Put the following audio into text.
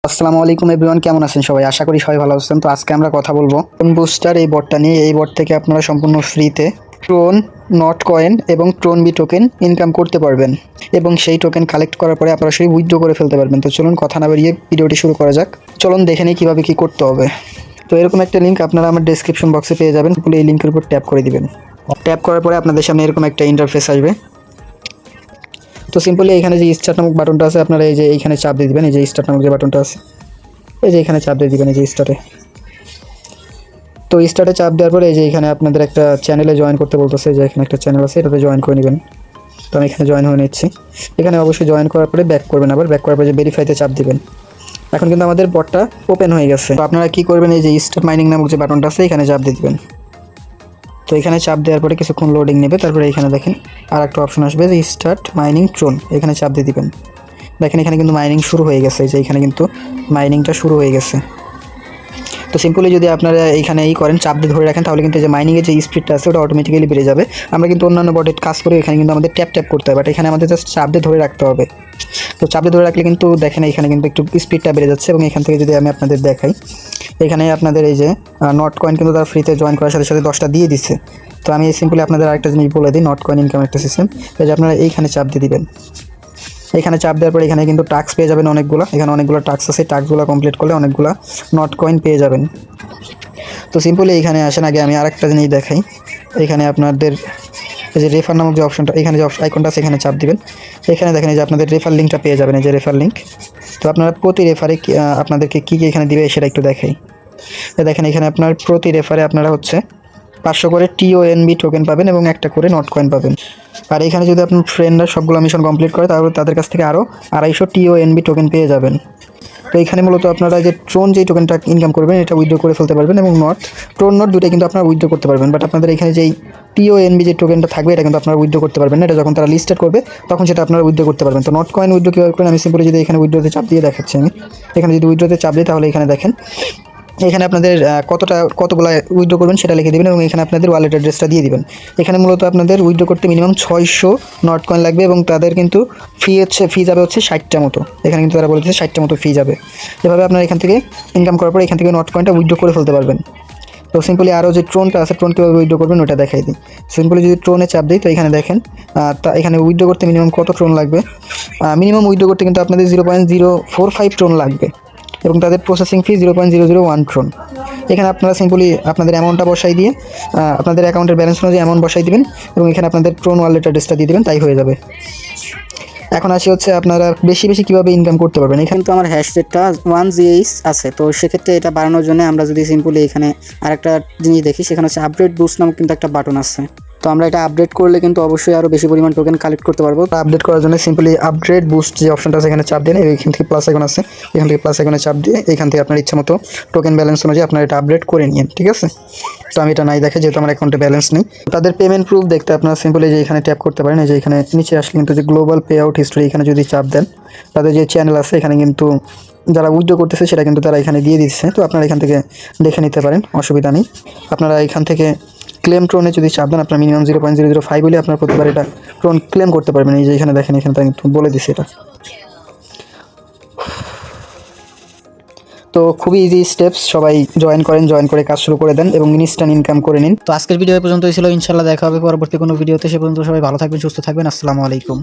আসসালামু আলাইকুম এভরিওয়ান, কেমন আছেন সবাই? আশা করি সবাই ভালো আছেন। তো আজকে আমরা কথা বলবো ট্রোন বুস্টার এই বটটা নিয়ে। এই বট থেকে আপনারা সম্পূর্ণ ফ্রিতে ট্রোন নট কয়েন এবং ট্রোন বি টোকেন ইনকাম করতে পারবেন এবং সেই টোকেন কালেক্ট করার পরে আপনারা সেই উইথড্র করে ফেলতে পারবেন। তো চলুন কথা না বাড়িয়ে ভিডিওটি শুরু করা যাক। চলুন দেখে নিই কীভাবে কী করতে হবে। তো এরকম একটা লিঙ্ক আপনারা আমার ডেসক্রিপশন বক্সে পেয়ে যাবেন। এই লিঙ্কের উপর ট্যাপ করে দিবেন। ট্যাপ করার পরে আপনাদের সামনে এরকম একটা ইন্টারফেস আসবে। তো সিম্পলি এখানে যে স্টার্ট নামক বাটনটা আছে আপনারা এই যে এইখানে চাপ দিয়ে দিবেন। এই যে স্টার্ট নামক যে বাটনটা আছে এই যে এখানে চাপ দিয়ে দিবেন, এই যে স্টার্টে। তো স্টার্টে চাপ দেওয়ার পরে এই যে এখানে আপনাদের একটা চ্যানেলে জয়েন করতে বলতেছে, যে এখানে একটা চ্যানেল আছে, এটাতে জয়েন করে নেবেন। তো আমি এখানে জয়েন হয়ে নিচ্ছি। এখানে অবশ্যই জয়েন করার পরে ব্যাক করবেন, আবার ব্যাক করার পরে যে ভেরিফাইতে চাপ দিবেন। এখন কিন্তু আমাদের বটটা ওপেন হয়ে গেছে। তো আপনারা কী করবেন, এই যে স্টার্ট মাইনিং নামক যে বাটনটা আছে এখানে চাপ দিয়ে দিবেন। তো এখানে চাপ দেওয়ার পরে কিছুক্ষণ লোডিং নেবে, তারপরে এখানে দেখেন আর একটা অপশন আসবে যে স্টার্ট মাইনিং ট্রোন, এখানে চাপ দিয়ে দিবেন। দেখেন এখানে কিন্তু মাইনিং শুরু হয়ে গেছে, যে এখানে কিন্তু মাইনিংটা শুরু হয়ে গেছে। তো সিম্পলি যদি আপনারা এইখানে করেন, চাপ দিয়ে ধরে রাখেন, তাহলে কিন্তু যে মাইনিংয়ের যে স্পিডটা আছে ওটা অটোমেটিক্যালি বেড়ে যাবে। আমরা কিন্তু অন্যান্য বটের কাজ করে এখানে কিন্তু আমাদের ট্যাপ ট্যাপ করতে হবে, বাট এখানে আমাদের জাস্ট চাপ দিয়ে ধরে রাখতে হবে। তো চাপ দিয়ে ধরে রাখলে কিন্তু দেখেন এখানে কিন্তু একটু স্পিডটা বেড়ে যাচ্ছে। এবং এখান থেকে যদি আমি আপনাদের দেখাই, এখানে আপনাদের এই যে নট কয়েন কিন্তু তারা ফ্রিতে জয়েন করার সাথে সাথে 10টা দিয়ে দিচ্ছে। তো আমি সিম্পলি আপনাদের আরেকটা জিনিস বলে দিই, নট কয়েন ইনকাম একটা সিস্টেম, এই যে আপনারা এইখানে চাপ দিয়ে দিবেন। এখানে চাপ দেওয়ার পরে এখানে কিন্তু টাস্ক পেয়ে যাবেন অনেকগুলো। এখানে অনেকগুলো টাস্ক আছে, টাস্কগুলো কমপ্লিট করলে অনেকগুলো নট কয়েন পেয়ে যাবেন। তো সিম্পলি এখানে আসেন, আগে আমি আরেকটা জিনিস দেখাই। এখানে আপনাদের এই যে রেফার নামক যে অপশনটা, এখানে যে আইকনটা আছে এখানে চাপ দিবেন। এখানে দেখেন এই যে আপনাদের রেফার লিঙ্কটা পেয়ে যাবেন, এই যে রেফার লিঙ্ক। তো আপনারা প্রতি রেফারে আপনাদেরকে কী কী এখানে দিবে সেটা একটু দেখাই। দেখেন এখানে আপনার প্রতি রেফারে আপনারা হচ্ছে 500 করে TONB টোকেন পাবেন এবং একটা করে নট কয়েন পাবেন। আর এখানে যদি আপনার ফ্রেন্ডরা সবগুলো মিশন কমপ্লিট করে তাহলে তাদের কাছ থেকে আরও 250 TONB টোকেন পেয়ে যাবেন। তো এখানে মূলত আপনারা যে ট্রোন যেই টোকেনটা ইনকাম করবেন এটা উইথড্র করে ফেলতে পারবেন, এবং ট্রোন নট দুটোই কিন্তু আপনারা উইথড্র করতে পারবেন। বাট আপনাদের এখানে যেই TONB যে টোকেনটা থাকবে এটা কিন্তু আপনারা উইথড্র করতে পারবেন না। এটা যখন তারা লিস্টেড করবে তখন সেটা আপনারা উইথড্র করতে পারবেন। তো নট কয়েন উইথড্র কীভাবে করেন, আমি সিম্পলি যদি এখানে উইথড্রতে চাপ দিয়ে দেখাচ্ছি। আমি এখানে যদি উইথড্রতে চাপ দিই তাহলে এখানে দেখেন এখানে আপনাদের কতগুলো উইথড্র করবেন সেটা লিখে দেবেন এবং এখানে আপনাদের ওয়ালেট অ্যাড্রেসটা দিয়ে দিবেন। এখানে মূলত আপনাদের উইথড্র করতে মিনিমাম 600 নট কয়েন লাগবে এবং তাদের কিন্তু ফি যাবে হচ্ছে 60টা মতো। এখানে কিন্তু তারা বলেছে 60টা মতো ফি যাবে। এভাবে আপনারা এখান থেকে ইনকাম করার পর এখান থেকে নট কয়েনটা উইথড্র করে ফেলতে পারবেন। তো সিম্পলি আরও যে ট্রোনটা আছে, ট্রোন কীভাবে উইথড্র করবেন ওটা দেখাই দিই। সিম্পলি যদি ট্রোনে চাপ দিই তো এখানে দেখেন এখানে উইথড্র করতে মিনিমাম কত ট্রোন লাগবে। মিনিমাম উইথড্র করতে কিন্তু আপনাদের 0.045 ট্রোন লাগবে এবং তাদের প্রসেসিং ফি 0.001 ট্রোন। এখানে আপনারা সিম্পলি আপনাদের অ্যামাউন্টটা বসাই দিয়ে আপনাদের অ্যাকাউন্টের ব্যালেন্স অনুযায়ী অ্যামাউন্ট বসাই দিবেন এবং এখানে আপনাদের ট্রোন ওয়ালেট অ্যাড্রেসটা দিয়ে দেবেন, তাই হয়ে যাবে। এখন আসি হচ্ছে আপনারা বেশি বেশি কীভাবে ইনকাম করতে পারবেন। এখানে তো আমার হ্যাশ রেটটা 1GH আছে, তো সেক্ষেত্রে এটা বাড়ানোর জন্য আমরা যদি সিম্পলি এখানে আরেকটা জিনিস দেখি, সেখানে হচ্ছে আপডেট বুস্ট নামক কিন্তু একটা বাটন আছে। তো আমরা এটা আপডেট করলে কিন্তু অবশ্যই আরও বেশি পরিমাণ টোকেন কালেক্ট করতে পারবো। তো আপডেট করার জন্য সিম্পলি আপডেট বুস্ট যে অপশনটা আছে এখানে চাপ দিন। এখান থেকে প্লাস আইকন আছে, এখান থেকে প্লাস আইকনে চাপ দিয়ে এখান থেকে আপনার ইচ্ছা মতো টোকেন ব্যালেন্স অনুযায়ী আপনারা এটা আপডেট করে নিন, ঠিক আছে। তো আমি এটা নাই দেখে, যেহেতু আমার অ্যাকাউন্টে ব্যালেন্স নেই। তাদের পেমেন্ট প্রুফ দেখতে আপনারা সিম্পলি যে এখানে ট্যাপ করতে পারেন। এই যে এখানে নিচে আসলে কিন্তু যে গ্লোবাল পে আউট হিস্ট্রি, এখানে যদি চাপ দেন তাদের যে চ্যানেল আছে এখানে কিন্তু যারা উইথড্র করতেছে সেটা কিন্তু তারা এখানে দিয়ে দিচ্ছে। তো আপনারা এখান থেকে দেখে নিতে পারেন, অসুবিধা নেই। আপনারা এখান থেকে ক্লেম ট্রোনে যদি চাপ দেন আপনার মিনিমাম 0.005 হলে আপনার প্রতিবার এটা ট্রোন ক্লেম করতে পারবেন। এই যে এখানে দেখেন এখানে তাই বলে দিচ্ছে এটা। তো খুবই ইজি স্টেপস, সবাই জয়েন করে কাজ শুরু করে দেন এবং ইনস্ট্যান্ট ইনকাম করে নিন। তো আজকের ভিডিও পর্যন্তই ছিল, ইনশাল্লাহ দেখা হবে পরবর্তী কোনো ভিডিওতে। সে পর্যন্ত সবাই ভালো থাকবেন, সুস্থ থাকবেন। আসসালামু আলাইকুম।